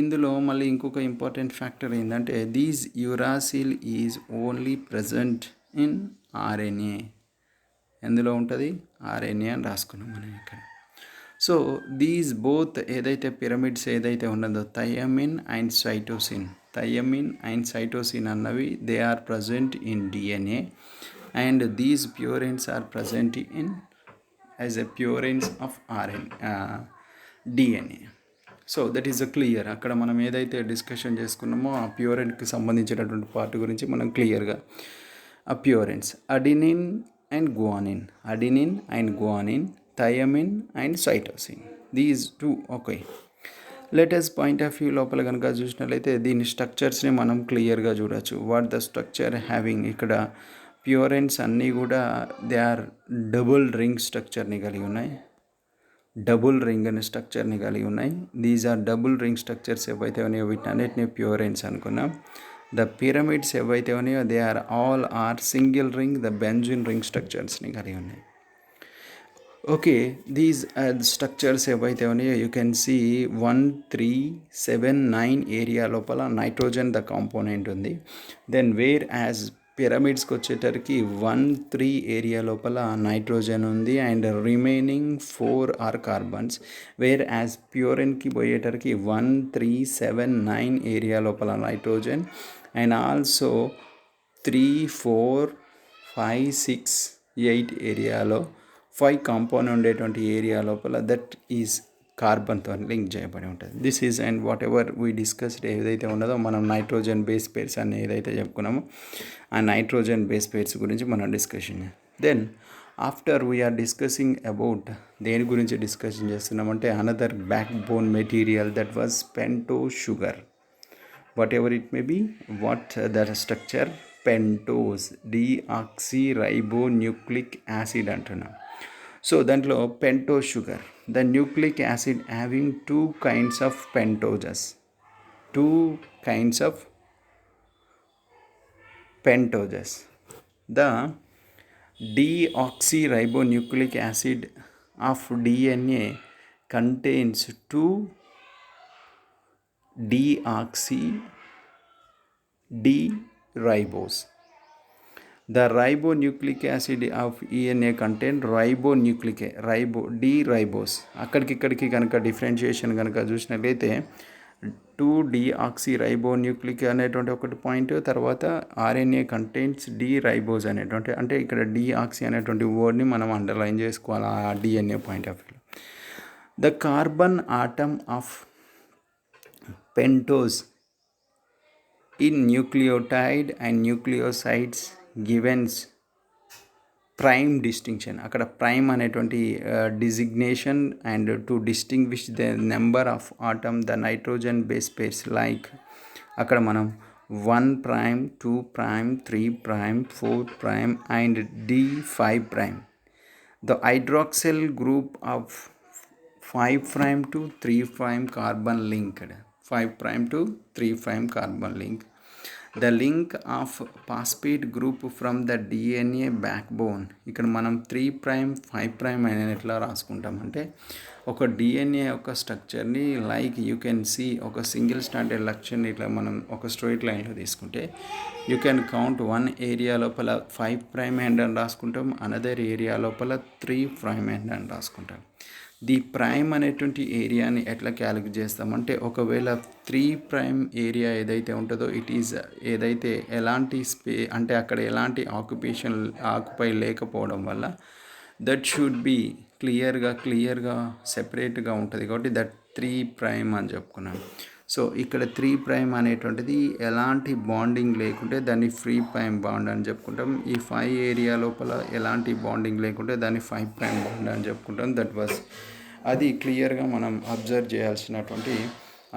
ఇందులో మళ్ళీ ఇంకొక ఇంపార్టెంట్ ఫ్యాక్టర్ ఏంటంటే these uracil is only present in RNA. ఎందులో ఉంటుంది? ఆర్ఎన్ఏ అని రాసుకున్నాం మనం ఇక్కడ. సో దీస్ బోత్ ఏదైతే పిరమిడ్స్ ఏదైతే ఉన్నదో థైయమిన్ అండ్ సైటోసిన్ అన్నవి they are present in DNA and these purines are present in as a purines of DNA. So that is clear. అక్కడ మనం ఏదైతే డిస్కషన్ చేసుకున్నామో ఆ ప్యూరెన్కి సంబంధించినటువంటి పార్ట్ గురించి మనం క్లియర్గా ఆ purines adenine and guanine, thymine and cytosine, these 2. Okay, latest point of view లోపల కనుక చూసినట్లయితే దీని స్ట్రక్చర్స్ని మనం క్లియర్గా చూడవచ్చు. వాట్ ద స్ట్రక్చర్ హ్యావింగ్, ఇక్కడ ప్యూరెన్స్ అన్నీ కూడా దే ఆర్ డబుల్ రింగ్ స్ట్రక్చర్ని కలిగి ఉన్నాయి. These are double ring structures ఏవైతే ఉన్నాయో వీటిని అన్నిటినీ ప్యూరెన్స్ అనుకున్నాం. ద పిరమిడ్స్ ఏవైతే ఉన్నాయో they are single ring, the benzene ring స్ట్రక్చర్స్ని కలిగి ఉన్నాయి. ఓకే, దీస్ స్ట్రక్చర్స్ ఏవైతే ఉన్నాయో యూ కెన్ సీ 1, 3, 7, 9 ఏరియా లోపల నైట్రోజన్ ద కాంపోనెంట్ ఉంది. దెన్ వేర్ యాజ్ పిరమిడ్స్కి వచ్చేటరికి 1, 3 ఏరియా లోపల నైట్రోజన్ ఉంది and remaining 4 are carbons. Whereas ప్యూరెన్కి పోయేటరికి 1, 3, 7, 9 ఏరియా లోపల నైట్రోజన్ అండ్ ఆల్సో 3, 4, 5, 6 ఎయిట్ ఏరియాలో 5 కాంపౌండ్ ఉండేటువంటి ఏరియా లోపల దట్ ఈజ్ కార్బన్తో లింక్ చేయబడి ఉంటుంది. This is and what ever we discussed ఏదైతే ఉన్నదో మనం నైట్రోజన్ బేస్ పేర్స్ అని ఏదైతే చెప్పుకున్నామో ఆ నైట్రోజన్ బేస్ పేర్స్ గురించి మనం discussion. Then after we are discussing about దేని గురించి డిస్కషన్ చేస్తున్నామంటే another backbone material that was pentose sugar. Whatever it may be, what that structure pentose deoxyribonucleic acid అంటున్నాం. So దాంట్లో pentose sugar, the nucleic acid having two kinds of pentoses, two kinds of pentoses. The deoxyribonucleic acid of DNA contains two deoxy-D-ribose. The ribonucleic acid of DNA contain D-ribose. అక్కడికి కనుక differentiation కనుక చూసినట్లయితే 2-deoxyribonucleic అనేటువంటి ఒకటి point, తర్వాత RNA contains D-ribose అనేటువంటి, అంటే ఇక్కడ డిఆక్సీ అనేటువంటి వర్డ్ని మనం అండర్లైన్ చేసుకోవాలి ఆ DNA point of view. The carbon atom of pentose in nucleotide and nucleosides givens prime distinction. అక్కడ ప్రైమ్ అనేటువంటి designation and to distinguish the number of atom the nitrogen base pairs like అక్కడ మనం 1', 2', 3', 4' and D5'. The hydroxyl group of 5' to 3' carbon linked, 5' to 3' carbon link. The link of phosphate group from the DNA backbone. ఇక్కడ మనం 3', 5' అని ఎట్లా రాసుకుంటామంటే ఒక DNA యొక్క స్ట్రక్చర్ని like you can see ఒక single standard లెక్చర్ని ఇట్లా మనం ఒక స్ట్రైట్ లైన్లో తీసుకుంటే you can count one area లోపల 5' ఎండ్ అని రాసుకుంటాం, అనదర్ ఏరియా లోపల 3' ఎండ్ అని రాసుకుంటాం. ది ప్రైమ్ అనేటువంటి ఏరియాని ఎట్లా క్యాలిక్యులేట్ చేస్తామంటే ఒకవేళ 3' ఏరియా ఏదైతే ఉంటుందో ఇట్ ఈజ్ ఏదైతే ఎలాంటి అంటే అక్కడ ఎలాంటి ఆక్యుపై లేకపోవడం వల్ల దట్ షుడ్ బి క్లియర్గా సెపరేట్గా ఉంటుంది కాబట్టి దట్ 3' అని చెప్పుకున్నాం. సో ఇక్కడ 3' అనేటువంటిది ఎలాంటి బాండింగ్ లేకుంటే దాన్ని ఫ్రీ ప్రైమ్ బాండ్ అని చెప్పుకుంటాం. ఈ 5 ఏరియా లోపల ఎలాంటి బాండింగ్ లేకుంటే దాన్ని 5' బాండ్ అని చెప్పుకుంటాం. దట్ వాస్ అది క్లియర్గా మనం అబ్జర్వ్ చేయాల్సినటువంటి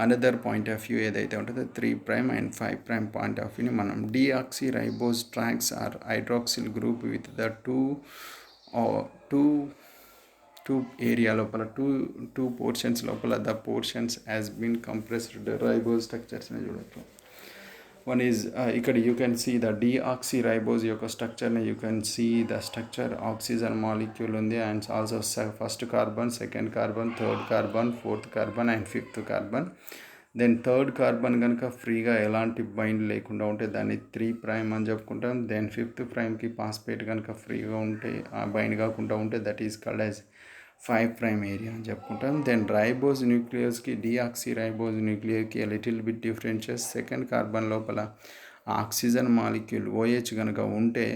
అనదర్ పాయింట్ ఆఫ్ వ్యూ ఏదైతే ఉంటుందో 3' అండ్ 5' పాయింట్ ఆఫ్ వ్యూని మనం deoxyribose tracks are hydroxyl group with the two area లోపల టూ పోర్షన్స్ లోపల the portions has been compressed ribose స్ట్రక్చర్స్ని చూడొచ్చు. వన్ ఈజ్ ఇక్కడ you can see the deoxyribose యొక్క స్ట్రక్చర్ని you can see the structure oxygen molecule ఉంది and also first carbon, second carbon, third carbon, fourth carbon and fifth carbon. Then third carbon కనుక ఫ్రీగా ఎలాంటి bind లేకుండా ఉంటే దాన్ని 3' అని చెప్పుకుంటాం. దెన్ 5th' పాస్పేట్ కనుక ఫ్రీగా ఉంటే బైండ్ కాకుండా ఉంటే that is called as 5' area అని చెప్పుకుంటాం. దెన్ రైబోస్ న్యూక్లియస్కి డిఆక్సిరైబోస్ న్యూక్లియర్కి little bit differences. Second carbon లోపల ఆక్సిజన్ మాలిక్యూల్ OH కనుక ఉంటే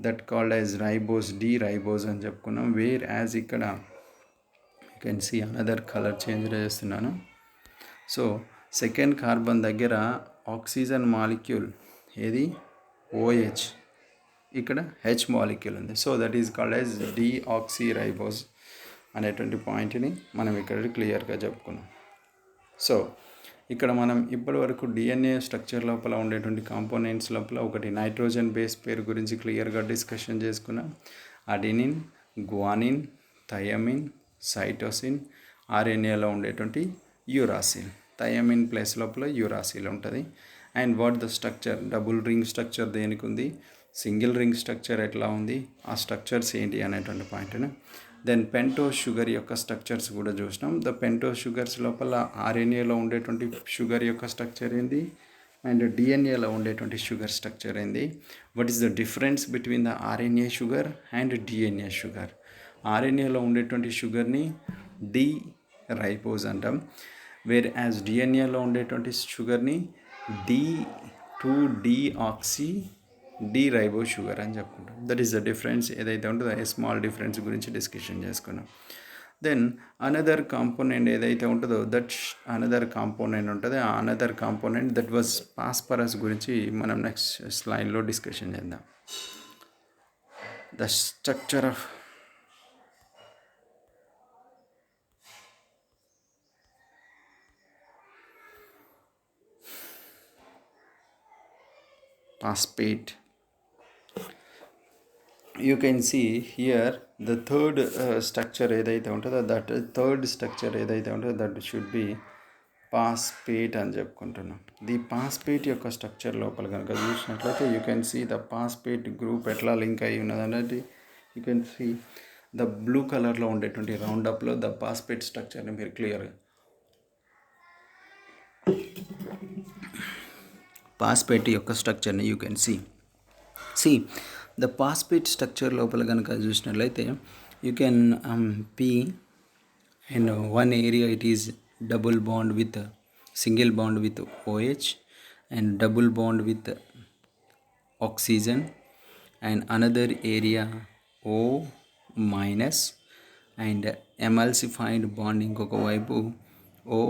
that called as ribose D-ribose అని చెప్పుకున్నాం. వేర్ యాజ్ ఇక్కడ you can see another colour change చేస్తున్నాను. సో సెకండ్ కార్బన్ దగ్గర ఆక్సిజన్ మాలిక్యూల్ ఏది OH, ఇక్కడ H మాలిక్యూల్ ఉంది. So that is called as deoxyribose అనేటువంటి పాయింట్ని మనం ఇక్కడ క్లియర్గా చెప్పుకున్నాం. సో ఇక్కడ మనం ఇప్పటివరకు డిఎన్ఏ స్ట్రక్చర్ లోపల ఉండేటువంటి కాంపోనెంట్స్ లోపల ఒకటి నైట్రోజన్ బేస్ పేరు గురించి క్లియర్గా డిస్కషన్ చేసుకున్నాం. అడెనిన్, గ్వానిన్, థయమిన్, సైటోసిన్, ఆర్ఎన్ఏలో ఉండేటువంటి యూరాసిల్. థయమిన్ ప్లేస్ లోపల యూరాసిల్ ఉంటుంది. And what the structure, double ring structure దేనికి ఉంది, సింగిల్ రింగ్ స్ట్రక్చర్ ఎట్లా ఉంది, ఆ స్ట్రక్చర్స్ ఏంటి అనేటువంటి పాయింట్ని. దెన్ పెంటోస్ షుగర్ యొక్క స్ట్రక్చర్స్ కూడా చూసినాం. ద పెంటోస్ షుగర్స్ లోపల ఆర్ఎన్ఏలో ఉండేటువంటి షుగర్ యొక్క స్ట్రక్చర్ ఏంది అండ్ డిఎన్ఏలో ఉండేటువంటి షుగర్ స్ట్రక్చర్ ఏంది. What is the difference between the RNA sugar and DNA sugar. ఆర్ఎన్ఏలో ఉండేటువంటి షుగర్ని D-ribose అంటాం, వేర్ యాజ్ డిఎన్ఏలో ఉండేటువంటి షుగర్ని D2-deoxy డి రైబో షుగర్ అని చెప్పుకుంటాం. దట్ ఈస్ ద డిఫరెన్స్ ఏదైతే ఉంటుందో ఏ స్మాల్ డిఫరెన్స్ గురించి డిస్కషన్ చేసుకున్నాం. దెన్ అనదర్ కాంపోనెంట్ ఏదైతే ఉంటుందో అనదర్ కాంపోనెంట్ ఉంటుంది. ఆ another component that was phosphorus గురించి మనం నెక్స్ట్ స్లైడ్లో డిస్కషన్ చేద్దాం. The structure of phosphate. You can see here the third structure ఏదైతే ఉంటుందో దట్ థర్డ్ స్ట్రక్చర్ ఏదైతే ఉంటుందో దట్ షుడ్ బి పాస్పేట్ అని చెప్పుకుంటున్నాం. ది పాస్పేట్ యొక్క స్ట్రక్చర్ లోపల కనుక చూసినట్లయితే you can see the phosphate group ఎట్లా లింక్ అయి ఉన్నది అనేది you can see the blue కలర్లో ఉండేటువంటి రౌండప్లో ద పాస్పేట్ స్ట్రక్చర్ని మీరు క్లియర్గా పాస్పేట్ యొక్క స్ట్రక్చర్ని you can see the phosphate structure లోపల కనుక చూసినట్లయితే you can P and one area it is double bond with single bond with OH and double bond with oxygen, and another area O minus and emulsified bond ఇంకొక వైపు O,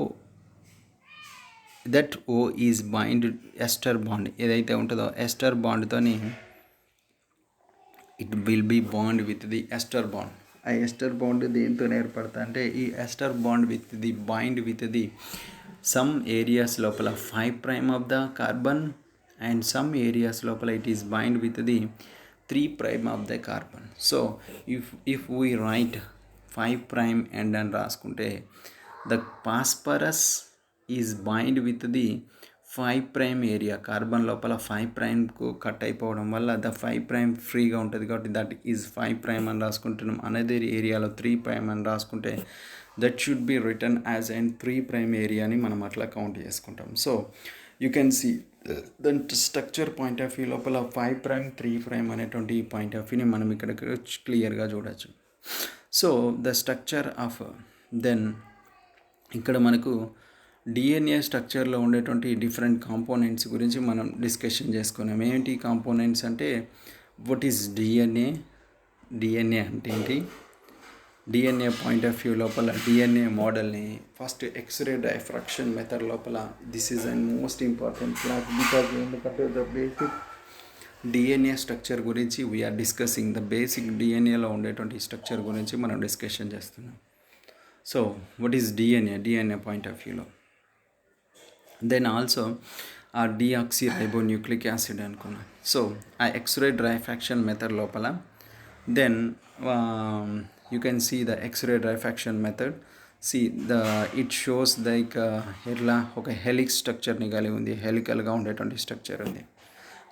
that O is bind ester bond ఏదైతే ఉంటుందో ester బాండ్తోని it will be bond with the ester bond. ఆ ester bond దేంతో ఏర్పడతా అంటే ఈ ester bond with the bind with the some areas లోపల 5' of the carbon and some areas లోపల it is bind with the 3' of the carbon. So if we write 5' end అని రాసుకుంటే the phosphorus is bind with the 5' area. Carbon లోపల 5'కు cut అయిపోవడం వల్ల the 5' ఫ్రీగా ఉంటుంది కాబట్టి దట్ ఈజ్ 5' అని రాసుకుంటున్నాం. అనేది ఏరియాలో 3' అని రాసుకుంటే that should be return as and 3' area అని మనం అట్లా కౌంట్ చేసుకుంటాం. So you can see the structure point of view లోపల 5', 3' అనేటువంటి పాయింట్ ఆఫ్ వ్యూని మనం ఇక్కడ క్లియర్గా చూడవచ్చు. So the structure of then ఇక్కడ మనకు డిఎన్ఏ స్ట్రక్చర్లో ఉండేటువంటి డిఫరెంట్ కాంపోనెంట్స్ గురించి మనం డిస్కషన్ చేసుకున్నాం. ఏంటి కాంపోనెంట్స్ అంటే వాట్ ఈజ్ డిఎన్ఏ అంటే ఏంటి, డిఎన్ఏ పాయింట్ ఆఫ్ వ్యూ లోపల డిఎన్ఏ మోడల్ని ఫస్ట్ ఎక్స్రే డైఫ్రాక్షన్ మెథడ్ లోపల this is and most important class because ఎందుకంటే ద బేసిక్ డిఎన్ఏ స్ట్రక్చర్ గురించి వీఆర్ డిస్కసింగ్ ద బేసిక్ డిఎన్ఏలో ఉండేటువంటి స్ట్రక్చర్ గురించి మనం డిస్కషన్ చేస్తున్నాం. So what is DNA point of వ్యూలో దెన్ ఆల్సో ఆ డిఆక్సిరైబోన్యూక్లిక్ యాసిడ్ అనుకున్నాం. సో ఆ ఎక్స్రే డైఫ్రాక్షన్ మెథడ్ లోపల then you can see the X ray diffraction method. See it shows like ఎట్లా ఒక హెలిక్స్ స్ట్రక్చర్ని కలిగి ఉంది, హెలికల్గా ఉండేటువంటి స్ట్రక్చర్ ఉంది.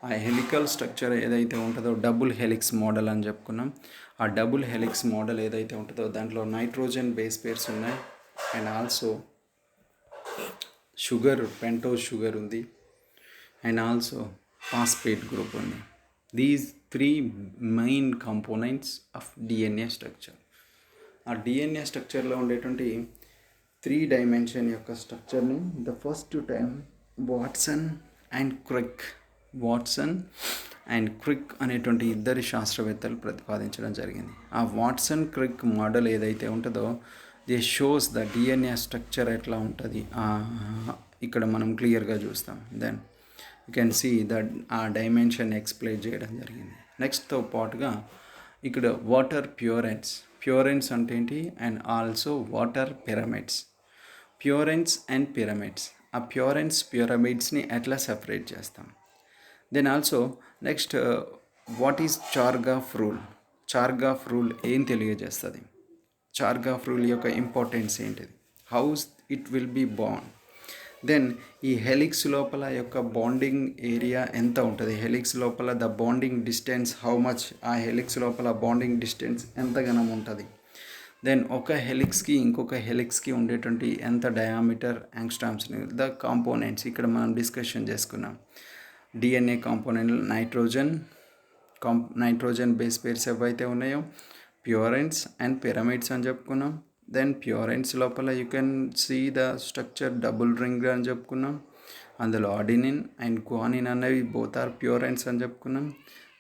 ఆ హెలికల్ స్ట్రక్చర్ ఏదైతే ఉంటుందో డబుల్ హెలిక్స్ మోడల్ అని చెప్పుకున్నాం. ఆ డబుల్ హెలిక్స్ మోడల్ ఏదైతే ఉంటుందో దాంట్లో నైట్రోజన్ బేస్ పేర్స్ ఉన్నాయి and also sugar pentose sugar ఉంది అండ్ ఆల్సో ఫాస్ఫేట్ గ్రూప్ ఉంది. These 3 main components of DNA structure. ఆ డిఎన్ఏ స్ట్రక్చర్లో ఉండేటువంటి 3 డైమెన్షన్ యొక్క స్ట్రక్చర్ని the first time Watson and Crick అనేటువంటి ఇద్దరు శాస్త్రవేత్తలు ప్రతిపాదించడం జరిగింది. ఆ వాట్సన్ క్రిక్ మోడల్ ఏదైతే ఉంటుందో they shows the DNA structure ఎట్లా ఉంటుంది ఇక్కడ మనం క్లియర్గా చూస్తాం. Then you can see that ఆ డైమెన్షన్ ఎక్స్ప్లెయిన్ చేయడం జరిగింది. నెక్స్ట్తో పాటుగా ఇక్కడ వాటర్ ప్యూరెంట్స్ అంటే ఏంటి and also what are pyrimidines and pyrimidines. ఆ పిరమిడ్స్ని ఎట్లా సెపరేట్ చేస్తాం. Then also next what is Chargaff rule ఏం తెలియజేస్తుంది, చార్గాఫ్ రూల్ యొక్క ఇంపార్టెన్స్ ఏంటిది, how it will be bond. Then ఈ హెలిక్స్ లోపల యొక్క బాండింగ్ ఏరియా ఎంత ఉంటుంది, హెలిక్స్ లోపల the bonding distance how much, ఆ హెలిక్స్ లోపల బాండింగ్ డిస్టెన్స్ ఎంతగానం ఉంటుంది. దెన్ ఒక హెలిక్స్కి ఇంకొక హెలిక్స్కి ఉండేటువంటి ఎంత డయామీటర్ యాంగ్స్ట్రామ్స్ని ద కాంపోనెంట్స్ ఇక్కడ మనం డిస్కషన్ చేసుకున్నాం. DNA component nitrogen base pairs ఏవైతే ఉన్నాయో ప్యూరెంట్స్ అండ్ పిరమిడ్స్ అని చెప్పుకున్నాం. దెన్ ప్యూరెంట్స్ లోపల you can see the structure double ring అని చెప్పుకున్నాం. అందులో అడినిన్ అండ్ గ్వానిన్ అనేవి బోత్ ఆర్ ప్యూర్ ఎండ్స్ అని చెప్పుకున్నాం.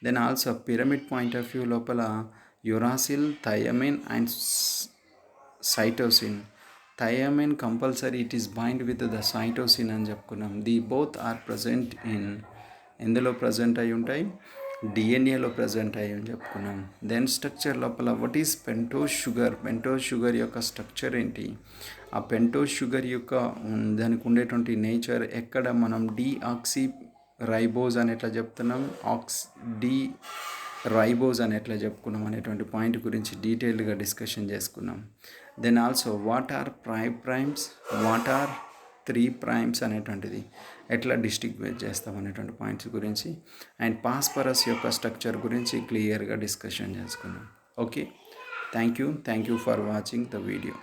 Then also pyrimidine point of view లోపల uracil, thymine and cytosine. Thymine compulsory it is bind with the cytosine అని చెప్పుకున్నాం. The both are present in ఎందులో ప్రజెంట్ అయి ఉంటాయి, డిఎన్ఏలో ప్రజెంట్ అయ్యి అని చెప్పుకున్నాం. దెన్ స్ట్రక్చర్ లోపల what is pentose sugar, pentose sugar యొక్క స్ట్రక్చర్ ఏంటి, ఆ పెంటోస్ షుగర్ యొక్క దానికి ఉండేటువంటి నేచర్, ఎక్కడ మనం డిఆక్సీ రైబోజ్ అని ఎట్లా చెప్తున్నాం, డి రైబోజ్ అని ఎట్లా చెప్పుకున్నాం అనేటువంటి పాయింట్ గురించి డీటెయిల్గా డిస్కషన్ చేసుకున్నాం. Then also what are primes, what are 3 primes అనేటువంటిది ఎట్లా డిస్టింగ్విష్ చేస్తాం అనేటువంటి పాయింట్స్ గురించి అండ్ పాస్పరస్ యొక్క స్ట్రక్చర్ గురించి క్లియర్గా డిస్కషన్ చేసుకున్నాం. Okay, thank you for watching the video.